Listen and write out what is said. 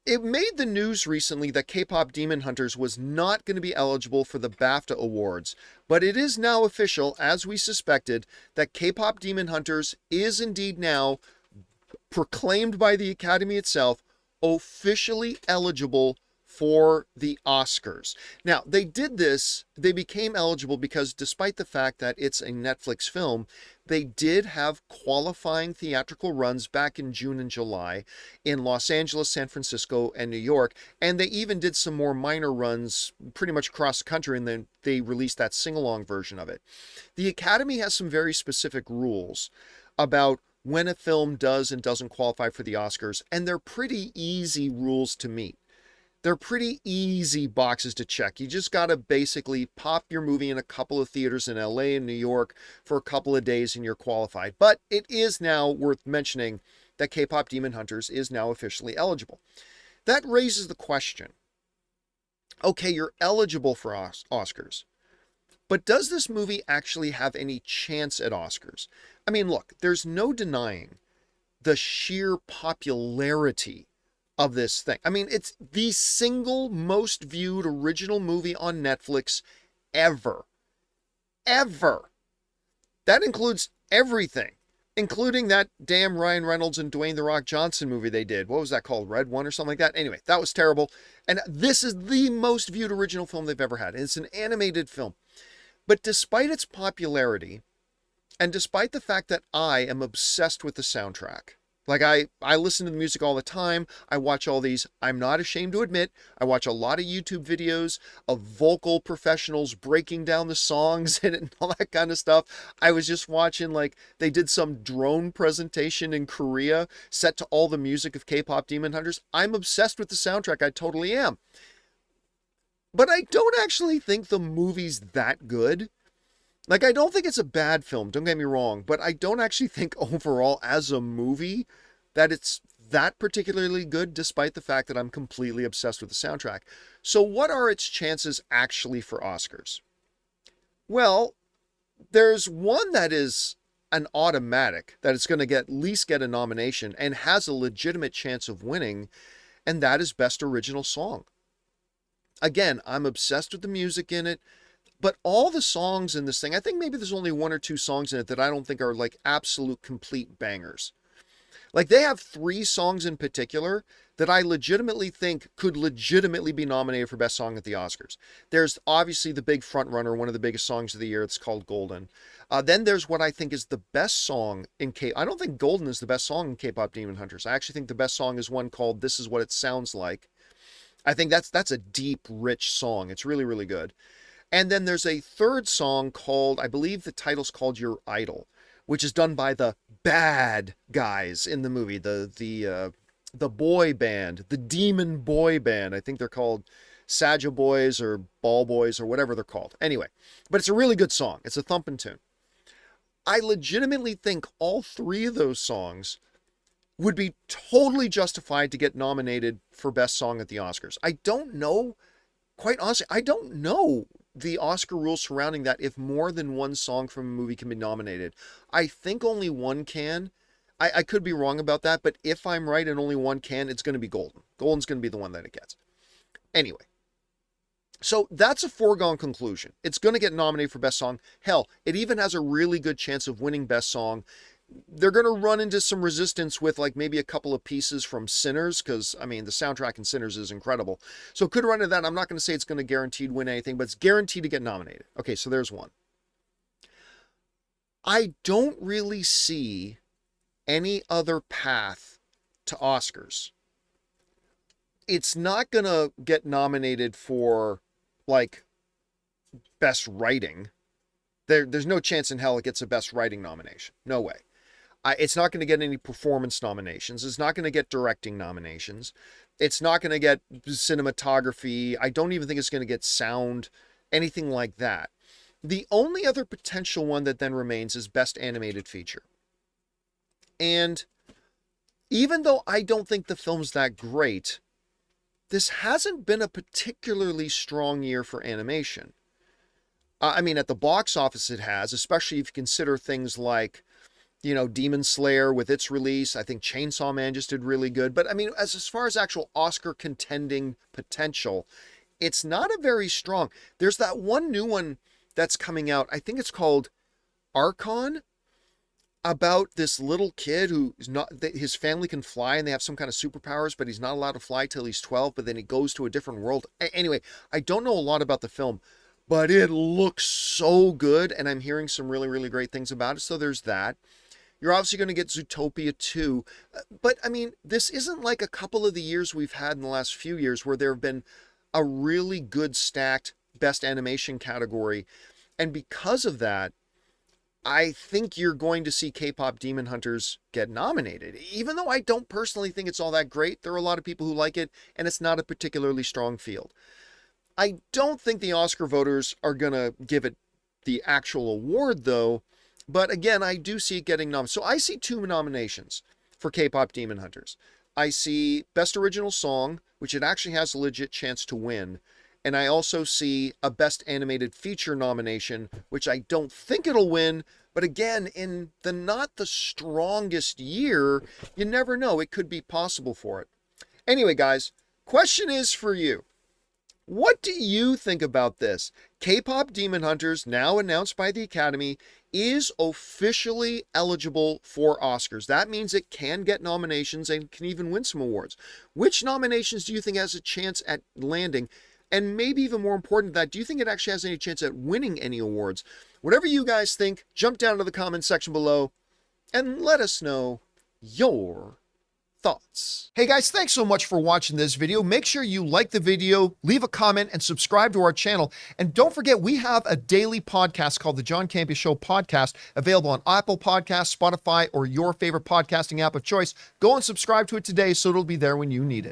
It made the news recently that K-pop Demon Hunters was not going to be eligible for the BAFTA Awards, but it is now official, as we suspected, that K-pop Demon Hunters is indeed now proclaimed by the Academy itself officially eligible for the Oscars. Now, they did this, they became eligible because despite the fact that it's a Netflix film, they did have qualifying theatrical runs back in June and July in Los Angeles, San Francisco, and New York, and they even did some more minor runs pretty much across the country, and then they released that sing-along version of it. The Academy has some very specific rules about when a film does and doesn't qualify for the Oscars, and they're pretty easy rules to meet. They're pretty easy boxes to check. You just got to basically pop your movie in a couple of theaters in LA and New York for a couple of days and you're qualified. But it is now worth mentioning that K-pop Demon Hunters is now officially eligible. That raises the question, okay, you're eligible for Oscars, but does this movie actually have any chance at Oscars? I mean, look, there's no denying the sheer popularity of this thing. I mean, it's the single most viewed original movie on Netflix ever. Ever. That includes everything, including that damn Ryan Reynolds and Dwayne "The Rock" Johnson movie they did. What was that called? Red One or something like that? Anyway, that was terrible. And this is the most viewed original film they've ever had. It's an animated film. But despite its popularity, and despite the fact that I am obsessed with the soundtrack, like I listen to the music all the time. I watch all these, I'm not ashamed to admit, I watch a lot of YouTube videos of vocal professionals breaking down the songs and all that kind of stuff. I was just watching, like, they did some drone presentation in Korea set to all the music of K-pop Demon Hunters. I'm obsessed with the soundtrack. I totally am. But I don't actually think the movie's that good. Like, I don't think it's a bad film, don't get me wrong, but I don't actually think overall as a movie that it's that particularly good, despite the fact that I'm completely obsessed with the soundtrack. So what are its chances actually for Oscars? Well, there's one that is an automatic, that it's going to at least get a nomination and has a legitimate chance of winning, and that is Best Original Song. Again, I'm obsessed with the music in it. But all the songs in this thing, I think maybe there's only one or two songs in it that I don't think are like absolute complete bangers. Like, they have 3 songs in particular that I legitimately think could legitimately be nominated for Best Song at the Oscars. There's obviously the big front runner, one of the biggest songs of the year. It's called Golden. Then there's what I think is the best song in I don't think Golden is the best song in K-pop Demon Hunters. I actually think the best song is one called This Is What It Sounds Like. I think that's a deep, rich song. It's really, really good. And then there's a third song called, I believe the title's called Your Idol, which is done by the bad guys in the movie, the boy band, the demon boy band. I think they're called Saja Boys or Ball Boys or whatever they're called. Anyway, but it's a really good song. It's a thumping tune. I legitimately think all 3 of those songs would be totally justified to get nominated for Best Song at the Oscars. I don't know, quite honestly, I don't know the Oscar rules surrounding that, if more than one song from a movie can be nominated. I think only one can. I could be wrong about that, but if I'm right and only one can, it's going to be Golden. Golden's going to be the one that it gets. Anyway, so that's a foregone conclusion. It's going to get nominated for Best Song. Hell, it even has a really good chance of winning Best Song. They're going to run into some resistance with like maybe a couple of pieces from Sinners, because, I mean, the soundtrack in Sinners is incredible. So it could run into that. I'm not going to say it's going to guaranteed win anything, but it's guaranteed to get nominated. Okay, so there's one. I don't really see any other path to Oscars. It's not going to get nominated for, like, Best Writing. There's no chance in hell it gets a Best Writing nomination. No way. It's not going to get any performance nominations. It's not going to get directing nominations. It's not going to get cinematography. I don't even think it's going to get sound, anything like that. The only other potential one that then remains is Best Animated Feature. And even though I don't think the film's that great, this hasn't been a particularly strong year for animation. I mean, at the box office it has, especially if you consider things like Demon Slayer with its release. I think Chainsaw Man just did really good. But I mean, as far as actual Oscar contending potential, it's not a very strong. There's that one new one that's coming out. I think it's called Archon, about this little kid who is not, his family can fly and they have some kind of superpowers, but he's not allowed to fly till he's 12, but then he goes to a different world. Anyway, I don't know a lot about the film, but it looks so good, and I'm hearing some really, really great things about it. So there's that. You're obviously going to get Zootopia 2. But I mean, this isn't like a couple of the years we've had in the last few years where there have been a really good stacked best animation category. And because of that, I think you're going to see K-pop Demon Hunters get nominated. Even though I don't personally think it's all that great, there are a lot of people who like it, and it's not a particularly strong field. I don't think the Oscar voters are going to give it the actual award, though. But again, I do see it getting nominated. So I see 2 nominations for K-pop Demon Hunters. I see Best Original Song, which it actually has a legit chance to win. And I also see a Best Animated Feature nomination, which I don't think it'll win. But again, in the not the strongest year, you never know. It could be possible for it. Anyway, guys, question is for you. What do you think about this? K-pop Demon Hunters, now announced by the Academy, is officially eligible for Oscars. That means it can get nominations and can even win some awards. Which nominations do you think has a chance at landing? And maybe even more important than that, do you think it actually has any chance at winning any awards? Whatever you guys think, jump down to the comment section below and let us know your thoughts. Hey guys, thanks so much for watching this video. Make sure you like the video, leave a comment, and subscribe to our channel. And don't forget, we have a daily podcast called the John Campea Show podcast, available on Apple Podcasts, Spotify, or your favorite podcasting app of choice. Go and subscribe to it today so it'll be there when you need it.